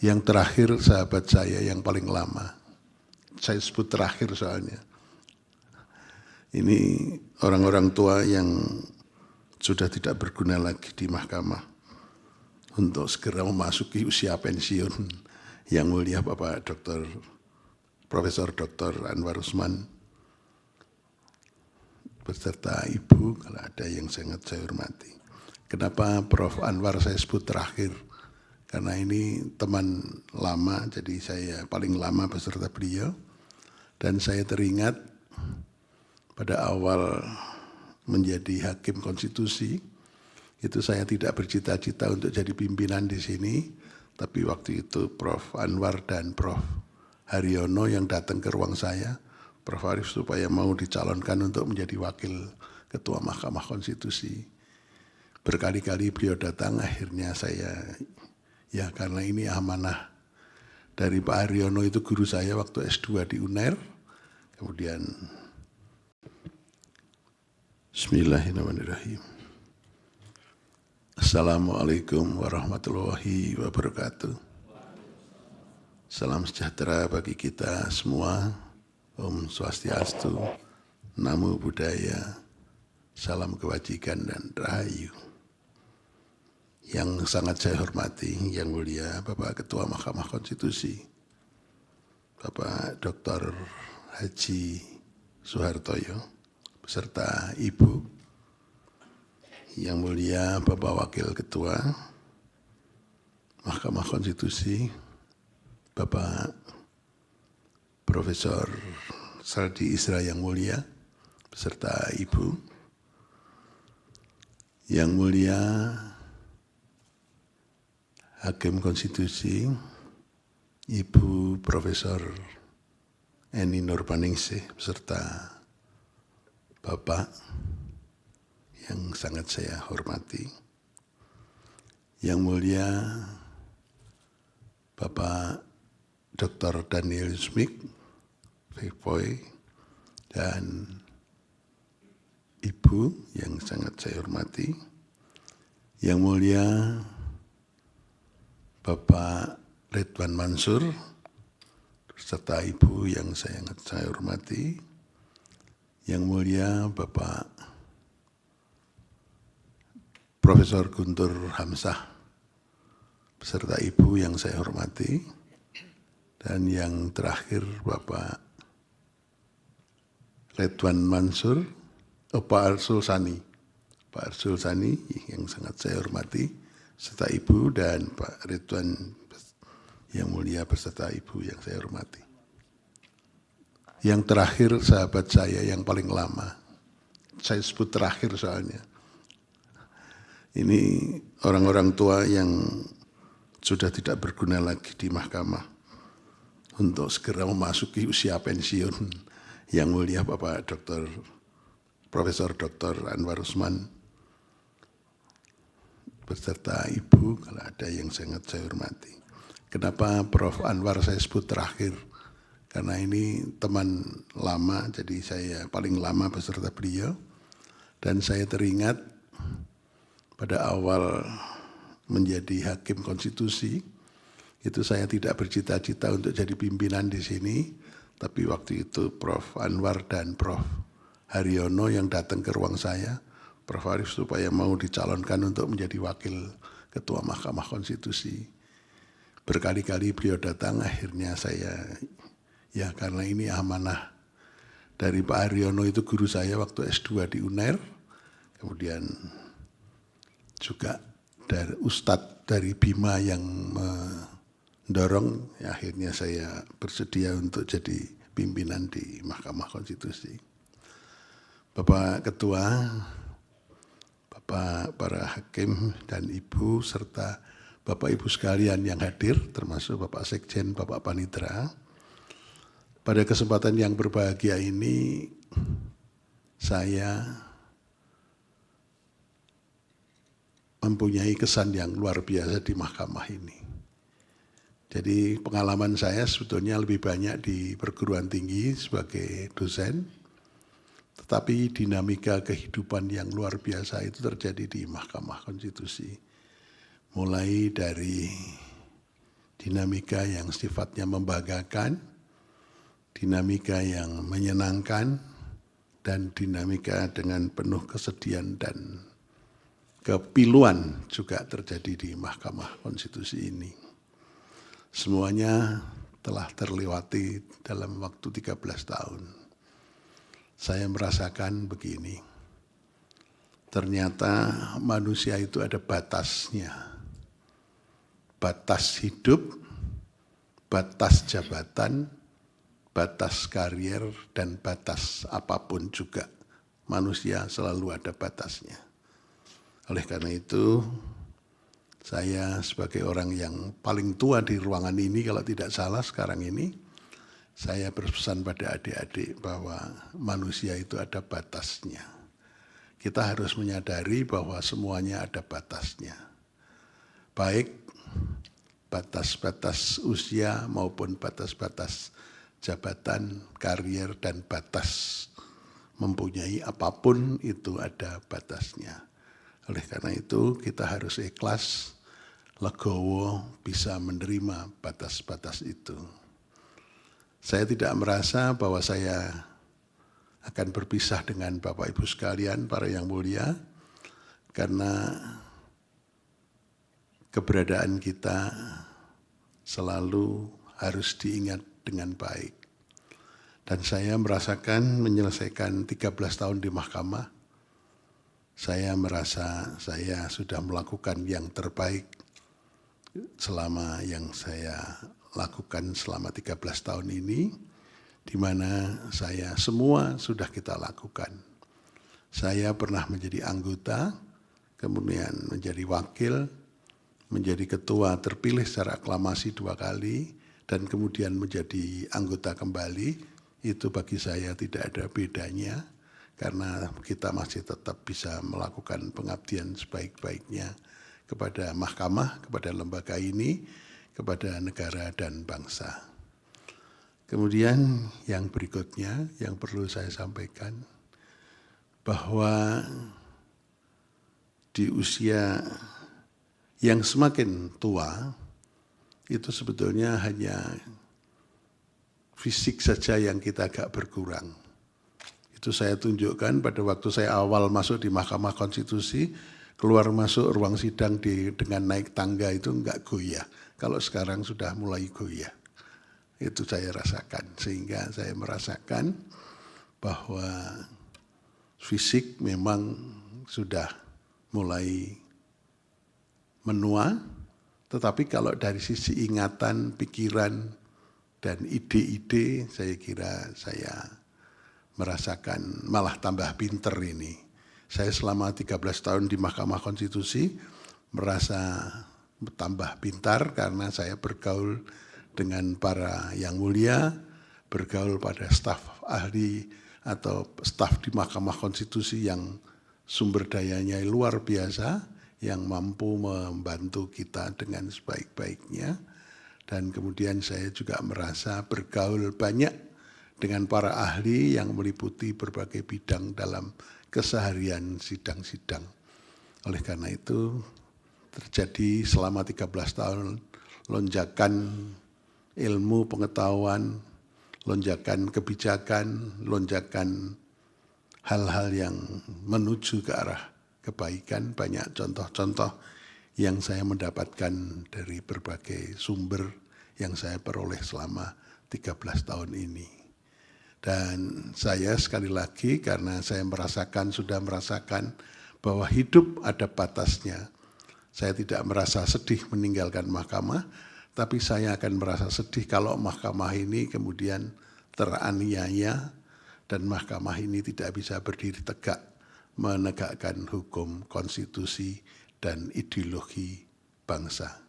Yang terakhir sahabat saya yang paling lama. Saya sebut terakhir soalnya. Ini orang-orang tua yang sudah tidak berguna lagi di mahkamah untuk segera memasuki usia pensiun. Yang mulia Bapak Profesor Dr. Anwar Usman beserta Ibu, kalau ada yang sangat saya hormati. Kenapa Prof. Anwar saya sebut terakhir? Karena ini teman lama, jadi saya paling lama beserta beliau. Dan saya teringat pada awal menjadi hakim konstitusi, itu saya tidak bercita-cita untuk jadi pimpinan di sini, tapi waktu itu Prof. Anwar dan Prof. Haryono yang datang ke ruang saya, Prof. Arief supaya mau dicalonkan untuk menjadi wakil ketua Mahkamah Konstitusi. Berkali-kali beliau datang, akhirnya saya, ya karena ini amanah dari Pak Haryono, itu guru saya waktu S2 di UNER, kemudian Bismillahirrahmanirrahim. Assalamualaikum warahmatullahi wabarakatuh. Salam sejahtera bagi kita semua. Om Swastiastu, Namo Buddhaya, salam kebajikan dan rahayu. Yang sangat saya hormati, yang mulia Bapak Ketua Mahkamah Konstitusi, Bapak Dr. Haji Suhartoyo, beserta Ibu, yang mulia Bapak Wakil Ketua Mahkamah Konstitusi, Bapak Profesor Saldi Isra yang mulia, beserta Ibu, yang mulia Hakim Konstitusi, Ibu Profesor Eni Nurbaningsih, beserta Bapak yang sangat saya hormati, yang mulia Bapak Dr. Daniel Smith, Vivoy, dan Ibu yang sangat saya hormati, yang mulia Bapak Ridwan Mansur, serta Ibu yang sangat saya hormati, yang mulia Bapak Profesor Guntur Hamzah, beserta Ibu yang saya hormati, dan yang terakhir Bapak Ridwan Mansur, Pak Arsul Sani yang sangat saya hormati, serta Ibu, dan Pak Ridwan yang mulia beserta Ibu yang saya hormati. Yang terakhir sahabat saya yang paling lama, saya sebut terakhir soalnya. Ini orang-orang tua yang sudah tidak berguna lagi di mahkamah untuk segera memasuki usia pensiun. Yang mulia Bapak Profesor Dr. Anwar Usman beserta Ibu, kalau ada yang sangat saya hormati. Kenapa Prof. Anwar saya sebut terakhir? Karena ini teman lama, jadi saya paling lama beserta beliau. Dan saya teringat pada awal menjadi hakim konstitusi, itu saya tidak bercita-cita untuk jadi pimpinan di sini, tapi waktu itu Prof. Anwar dan Prof. Haryono yang datang ke ruang saya, Prof. Arief supaya mau dicalonkan untuk menjadi wakil ketua Mahkamah Konstitusi. Berkali-kali beliau datang, akhirnya saya, ya karena ini amanah dari Pak Haryono, itu guru saya waktu S2 di UNER, kemudian juga dari Ustadz dari Bima yang mendorong, ya akhirnya saya bersedia untuk jadi pimpinan di Mahkamah Konstitusi. Bapak Ketua, Bapak para hakim dan Ibu, serta Bapak Ibu sekalian yang hadir, termasuk Bapak Sekjen, Bapak Panitra, pada kesempatan yang berbahagia ini, saya mempunyai kesan yang luar biasa di mahkamah ini. Jadi pengalaman saya sebetulnya lebih banyak di perguruan tinggi sebagai dosen, tetapi dinamika kehidupan yang luar biasa itu terjadi di Mahkamah Konstitusi. Mulai dari dinamika yang sifatnya membanggakan, dinamika yang menyenangkan, dan dinamika dengan penuh kesedihan dan kepiluan juga terjadi di Mahkamah Konstitusi ini. Semuanya telah terlewati dalam waktu 13 tahun. Saya merasakan begini, ternyata manusia itu ada batasnya. Batas hidup, batas jabatan, batas karier, dan batas apapun juga. Manusia selalu ada batasnya. Oleh karena itu, saya sebagai orang yang paling tua di ruangan ini, kalau tidak salah sekarang ini, saya berpesan pada adik-adik bahwa manusia itu ada batasnya. Kita harus menyadari bahwa semuanya ada batasnya. Baik batas-batas usia maupun batas-batas jabatan, karier, dan batas mempunyai apapun itu ada batasnya. Oleh karena itu kita harus ikhlas, legowo, bisa menerima batas-batas itu. Saya tidak merasa bahwa saya akan berpisah dengan Bapak Ibu sekalian, para yang mulia, karena keberadaan kita selalu harus diingat dengan baik. Dan saya merasakan menyelesaikan 13 tahun di mahkamah, saya merasa saya sudah melakukan yang terbaik selama yang saya lakukan selama 13 tahun ini, di mana saya semua sudah kita lakukan. Saya pernah menjadi anggota, kemudian menjadi wakil, menjadi ketua terpilih secara aklamasi 2 kali, dan kemudian menjadi anggota kembali. Itu bagi saya tidak ada bedanya, karena kita masih tetap bisa melakukan pengabdian sebaik-baiknya kepada mahkamah, kepada lembaga ini, kepada negara dan bangsa. Kemudian yang berikutnya yang perlu saya sampaikan, bahwa di usia yang semakin tua, itu sebetulnya hanya fisik saja yang kita agak berkurang. Itu saya tunjukkan pada waktu saya awal masuk di Mahkamah Konstitusi, keluar masuk ruang sidang dengan naik tangga itu enggak goyah. Kalau sekarang sudah mulai goyah. Itu saya rasakan, sehingga saya merasakan bahwa fisik memang sudah mulai menua, tetapi kalau dari sisi ingatan, pikiran, dan ide-ide, saya kira saya merasakan malah tambah pinter ini. Saya selama 13 tahun di Mahkamah Konstitusi merasa tambah pintar karena saya bergaul dengan para yang mulia, bergaul pada staf ahli atau staf di Mahkamah Konstitusi yang sumber dayanya luar biasa, yang mampu membantu kita dengan sebaik-baiknya. Dan kemudian saya juga merasa bergaul banyak dengan para ahli yang meliputi berbagai bidang dalam keseharian sidang-sidang. Oleh karena itu terjadi selama 13 tahun lonjakan ilmu pengetahuan, lonjakan kebijakan, lonjakan hal-hal yang menuju ke arah kebaikan, banyak contoh-contoh yang saya mendapatkan dari berbagai sumber yang saya peroleh selama 13 tahun ini. Dan saya sekali lagi, karena saya sudah merasakan bahwa hidup ada batasnya, saya tidak merasa sedih meninggalkan mahkamah, tapi saya akan merasa sedih kalau mahkamah ini kemudian teraniaya dan mahkamah ini tidak bisa berdiri tegak menegakkan hukum, konstitusi, dan ideologi bangsa.